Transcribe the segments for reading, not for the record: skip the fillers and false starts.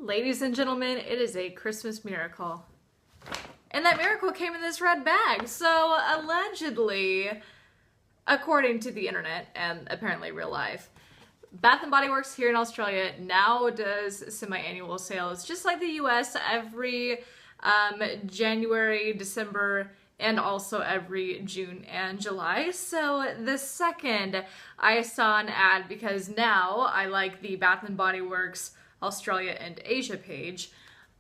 Ladies and gentlemen, it is a Christmas miracle. And that miracle came in this red bag. So allegedly, according to the internet and apparently real life, Bath & Body Works here in Australia now does semi-annual sales, just like the US, every January, December, and also every June and July. So the second I saw an ad, because now I like the Bath & Body Works Australia and Asia page,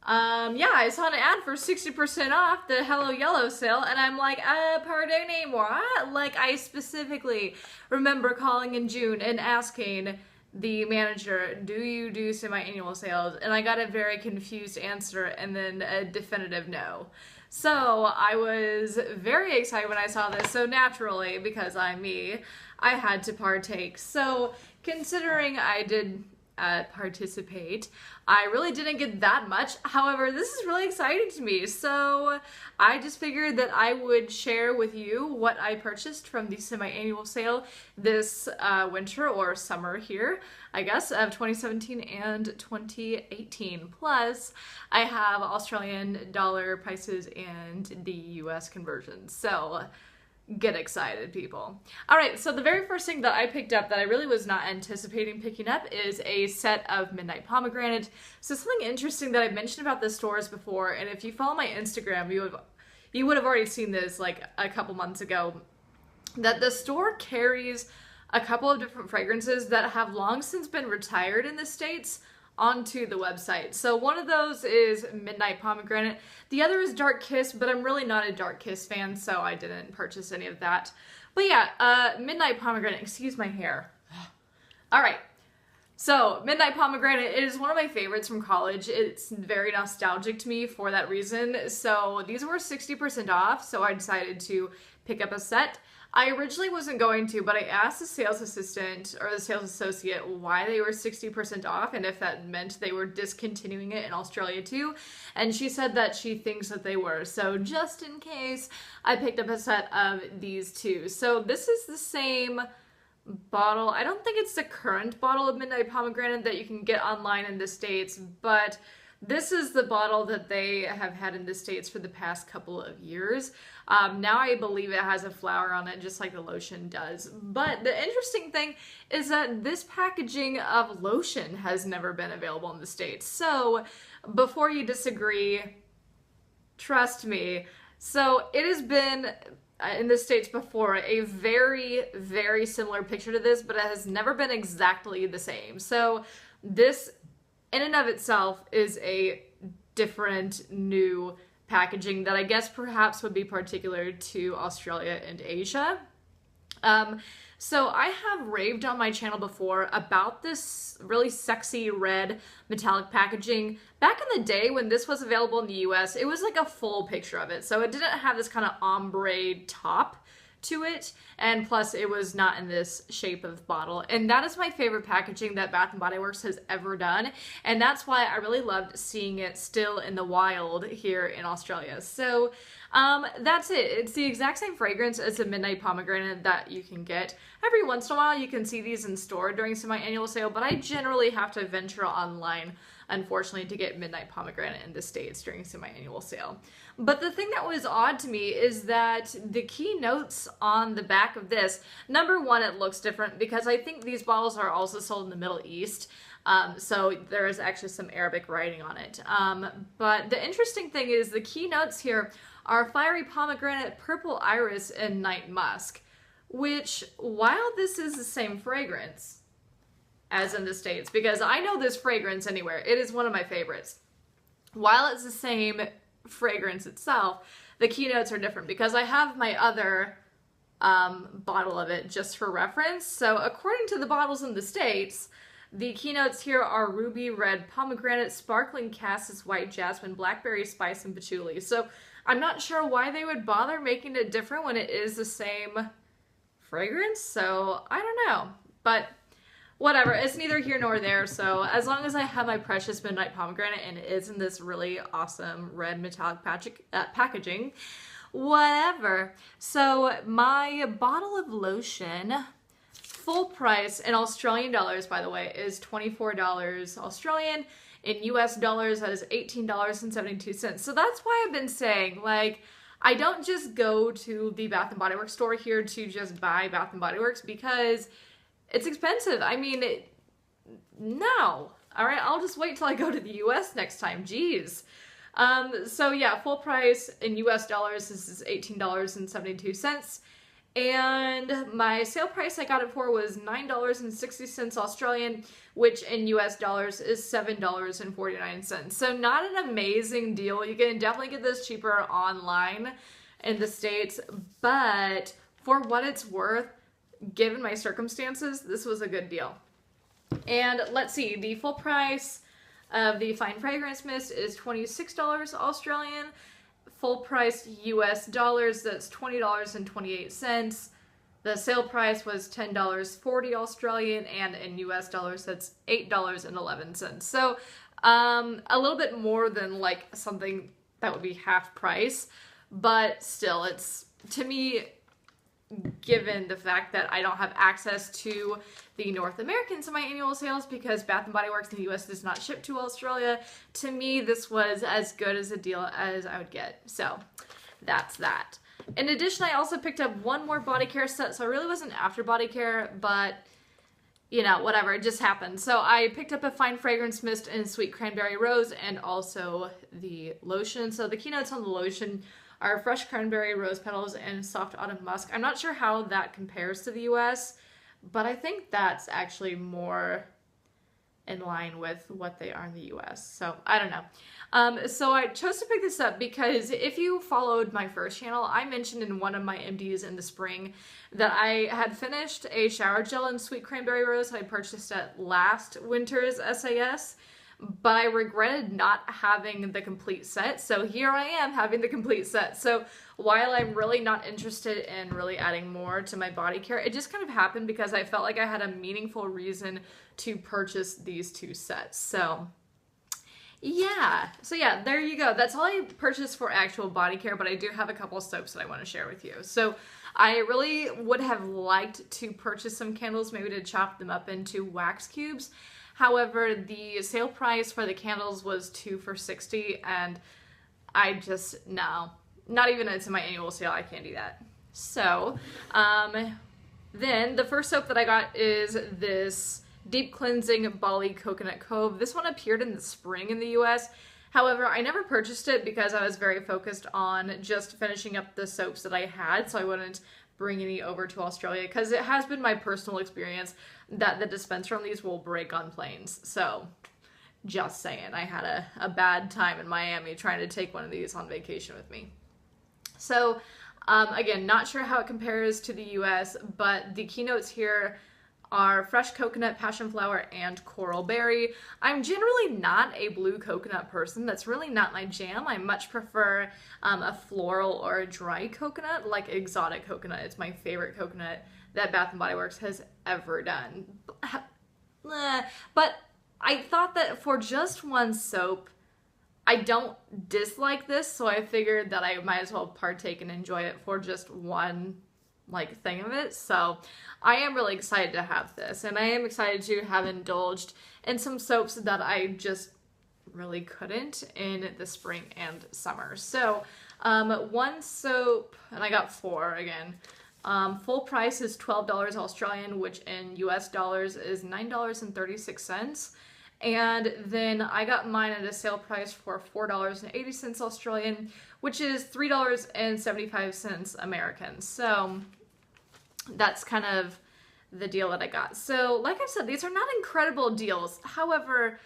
I saw an ad for 60% off the Hello Yellow sale, and I'm like, pardonnez-moi? Like, I specifically remember calling in June and asking the manager, do you do semi-annual sales? And I got a very confused answer and then a definitive no. So I was very excited when I saw this, so naturally, because I'm me, I had to partake. So considering I did participate, I really didn't get that much. However, this is really exciting to me, so I just figured that I would share with you what I purchased from the semi-annual sale this winter or summer here, I guess, of 2017 and 2018. Plus, I have Australian dollar prices and the US conversions. So get excited, people. All right, so the very first thing that I picked up that I really was not anticipating picking up is a set of Midnight Pomegranate. So something interesting that I mentioned about the stores before, and if you follow my Instagram, you would have already seen this like a couple months ago, that the store carries a couple of different fragrances that have long since been retired in the States onto the website. So one of those is Midnight Pomegranate. The other is Dark Kiss, but I'm really not a Dark Kiss fan, so I didn't purchase any of that. But yeah, Midnight Pomegranate, excuse my hair. All right, so Midnight Pomegranate is one of my favorites from college. It's very nostalgic to me for that reason. So these were 60% off, so I decided to pick up a set. I originally wasn't going to, but I asked the sales assistant or the sales associate why they were 60% off and if that meant they were discontinuing it in Australia too. And she said that she thinks that they were. So just in case, I picked up a set of these two. So this is the same bottle. I don't think it's the current bottle of Midnight Pomegranate that you can get online in the States, but this is the bottle that they have had in the States for the past couple of years. Now I believe it has a flower on it, just like the lotion does. But the interesting thing is that this packaging of lotion has never been available in the States. So before you disagree, trust me. So it has been in the States before, a very, very similar picture to this, but it has never been exactly the same. So this in and of itself is a different new packaging that I guess perhaps would be particular to Australia and Asia. So I have raved on my channel before about this really sexy red metallic packaging. Back in the day when this was available in the US, it was like a full picture of it. So it didn't have this kind of ombre top to it, and plus it was not in this shape of bottle, and that is my favorite packaging that Bath & Body Works has ever done, and that's why I really loved seeing it still in the wild here in Australia. So that's it. It's the exact same fragrance as a Midnight Pomegranate that you can get. Every once in a while you can see these in store during semi-annual sale, but I generally have to venture online, unfortunately, to get Midnight Pomegranate in the States during semi-annual sale. But the thing that was odd to me is that the key notes on the back of this, number one, it looks different because I think these bottles are also sold in the Middle East. So there is actually some Arabic writing on it. But the interesting thing is the key notes here are Fiery Pomegranate, Purple Iris, and Night Musk, which, while this is the same fragrance as in the States, because I know this fragrance anywhere, it is one of my favorites. While it's the same fragrance itself, the keynotes are different because I have my other bottle of it just for reference. So according to the bottles in the States, the keynotes here are Ruby Red Pomegranate, Sparkling Cassis, White Jasmine, Blackberry Spice, and Patchouli. So I'm not sure why they would bother making it different when it is the same fragrance. So I don't know, but whatever, it's neither here nor there. So as long as I have my precious Midnight Pomegranate and it is in this really awesome red metallic packaging, whatever. So my bottle of lotion full price in Australian dollars, by the way, is $24 Australian. In US dollars, that is $18.72. So that's why I've been saying, like, I don't just go to the Bath & Body Works store here to just buy Bath & Body Works because it's expensive. I mean, no. All right, I'll just wait till I go to the US next time. Jeez. So yeah, full price in US dollars, this is $18.72. And my sale price I got it for was $9.60 Australian, which in US dollars is $7.49. So not an amazing deal. You can definitely get this cheaper online in the States, but for what it's worth, given my circumstances, this was a good deal. And let's see, the full price of the Fine Fragrance Mist is $26 Australian. Full price US dollars, that's $20.28. The sale price was $10.40 Australian, and in US dollars, that's $8.11. So a little bit more than like something that would be half price, but still, it's, to me, given the fact that I don't have access to the North American semi-annual sales because Bath & Body Works in the US does not ship to Australia, to me this was as good as a deal as I would get. So that's that. In addition, I also picked up one more body care set, so I really wasn't after body care, but you know, whatever, it just happened. So I picked up a Fine Fragrance Mist in Sweet Cranberry Rose and also the lotion. So the keynotes on the lotion are fresh cranberry, rose petals, and soft autumn musk. I'm not sure how that compares to the US, but I think that's actually more in line with what they are in the US. So I don't know. So I chose to pick this up because if you followed my first channel, I mentioned in one of my MDs in the spring that I had finished a shower gel in Sweet Cranberry Rose. I purchased it last winter's SAS. But I regretted not having the complete set, so here I am having the complete set. So while I'm really not interested in really adding more to my body care, it just kind of happened because I felt like I had a meaningful reason to purchase these two sets. So yeah, there you go. That's all I purchased for actual body care, but I do have a couple soaps that I want to share with you. So I really would have liked to purchase some candles, maybe to chop them up into wax cubes. However, the sale price for the candles was 2 for $60, and I just, no, not even it's in my annual sale, I can't do that. So, then the first soap that I got is this Deep Cleansing Bali Coconut Cove. This one appeared in the spring in the US. However, I never purchased it because I was very focused on just finishing up the soaps that I had, so I wouldn't bring any over to Australia, because it has been my personal experience that the dispenser on these will break on planes. So just saying, I had a bad time in Miami trying to take one of these on vacation with me. So again, not sure how it compares to the US, but the keynotes here are fresh coconut, passion flower, and coral berry. I'm generally not a blue coconut person. That's really not my jam. I much prefer a floral or a dry coconut, like exotic coconut. It's my favorite coconut that Bath & Body Works has ever done. But I thought that for just one soap, I don't dislike this, so I figured that I might as well partake and enjoy it for just one thing of it. So I am really excited to have this, and I am excited to have indulged in some soaps that I just really couldn't in the spring and summer. So one soap, and I got 4 again. Full price is $12 Australian, which in US dollars is $9.36. And then I got mine at a sale price for $4.80 Australian, which is $3.75 American. So that's kind of the deal that I got. So like I said, these are not incredible deals. However,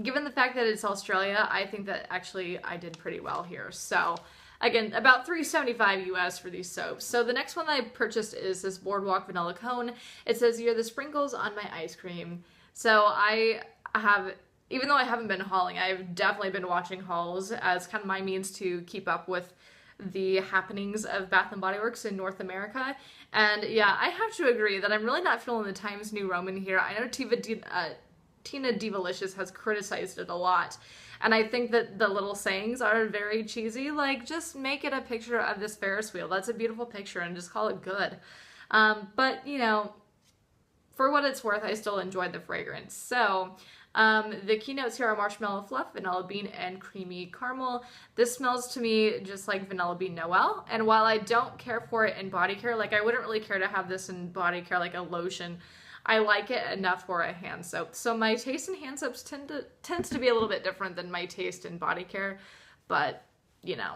given the fact that it's Australia, I think that actually I did pretty well here. So again, about $3.75 US for these soaps. So the next one that I purchased is this Boardwalk Vanilla Cone. It says, "You're the sprinkles on my ice cream." So I have, even though I haven't been hauling, I've definitely been watching hauls as kind of my means to keep up with the happenings of Bath & Body Works in North America. And yeah, I have to agree that I'm really not feeling the Times New Roman here. I know Tina Divalicious has criticized it a lot. And I think that the little sayings are very cheesy, like just make it a picture of this Ferris wheel. That's a beautiful picture and just call it good. But you know, for what it's worth, I still enjoyed the fragrance. So the keynotes here are marshmallow fluff, vanilla bean, and creamy caramel. This smells to me just like vanilla bean Noel. And while I don't care for it in body care, like I wouldn't really care to have this in body care like a lotion, I like it enough for a hand soap. So my taste in hand soaps tends to be a little bit different than my taste in body care, but you know,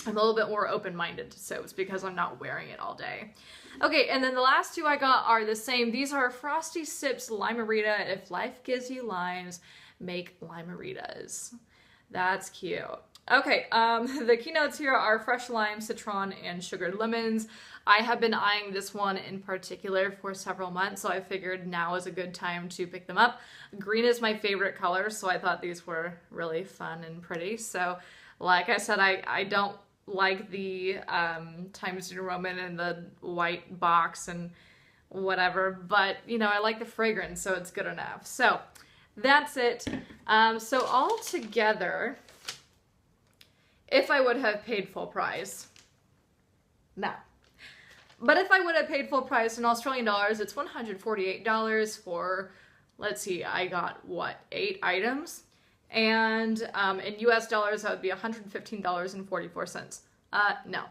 I'm a little bit more open-minded to soaps because I'm not wearing it all day. Okay, and then the last two I got are the same. These are Frosty Sips Limerita. If life gives you limes, make Limeritas. That's cute. Okay, the keynotes here are fresh lime, citron, and sugared lemons. I have been eyeing this one in particular for several months, so I figured now is a good time to pick them up. Green is my favorite color, so I thought these were really fun and pretty. So, like I said, I don't like the Times New Roman and the white box and whatever, but you know, I like the fragrance, so it's good enough. So that's it. So all together, if I would have paid full price, no. But if I would have paid full price in Australian dollars, it's $148 for, let's see, I got what, 8 items? And in US dollars, that would be $115.44. No.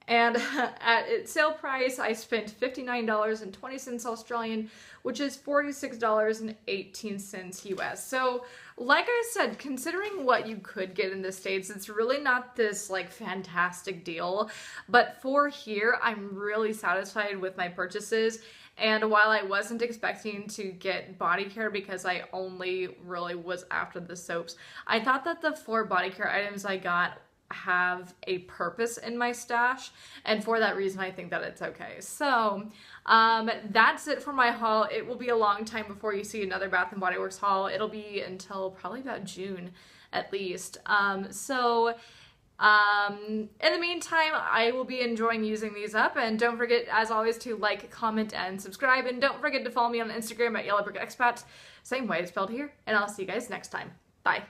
And at its sale price, I spent $59.20 Australian, which is $46.18 US. So, like I said, considering what you could get in the States, it's really not this like fantastic deal. But for here, I'm really satisfied with my purchases. And while I wasn't expecting to get body care because I only really was after the soaps, I thought that the 4 body care items I got have a purpose in my stash, and for that reason I think that it's okay. So that's it for my haul. It will be a long time before you see another Bath & Body Works haul. It'll be until probably about June at least. In the meantime, I will be enjoying using these up, and don't forget, as always, to like, comment, and subscribe, and don't forget to follow me on Instagram at YellowBrickExpat, same way it's spelled here, and I'll see you guys next time. Bye.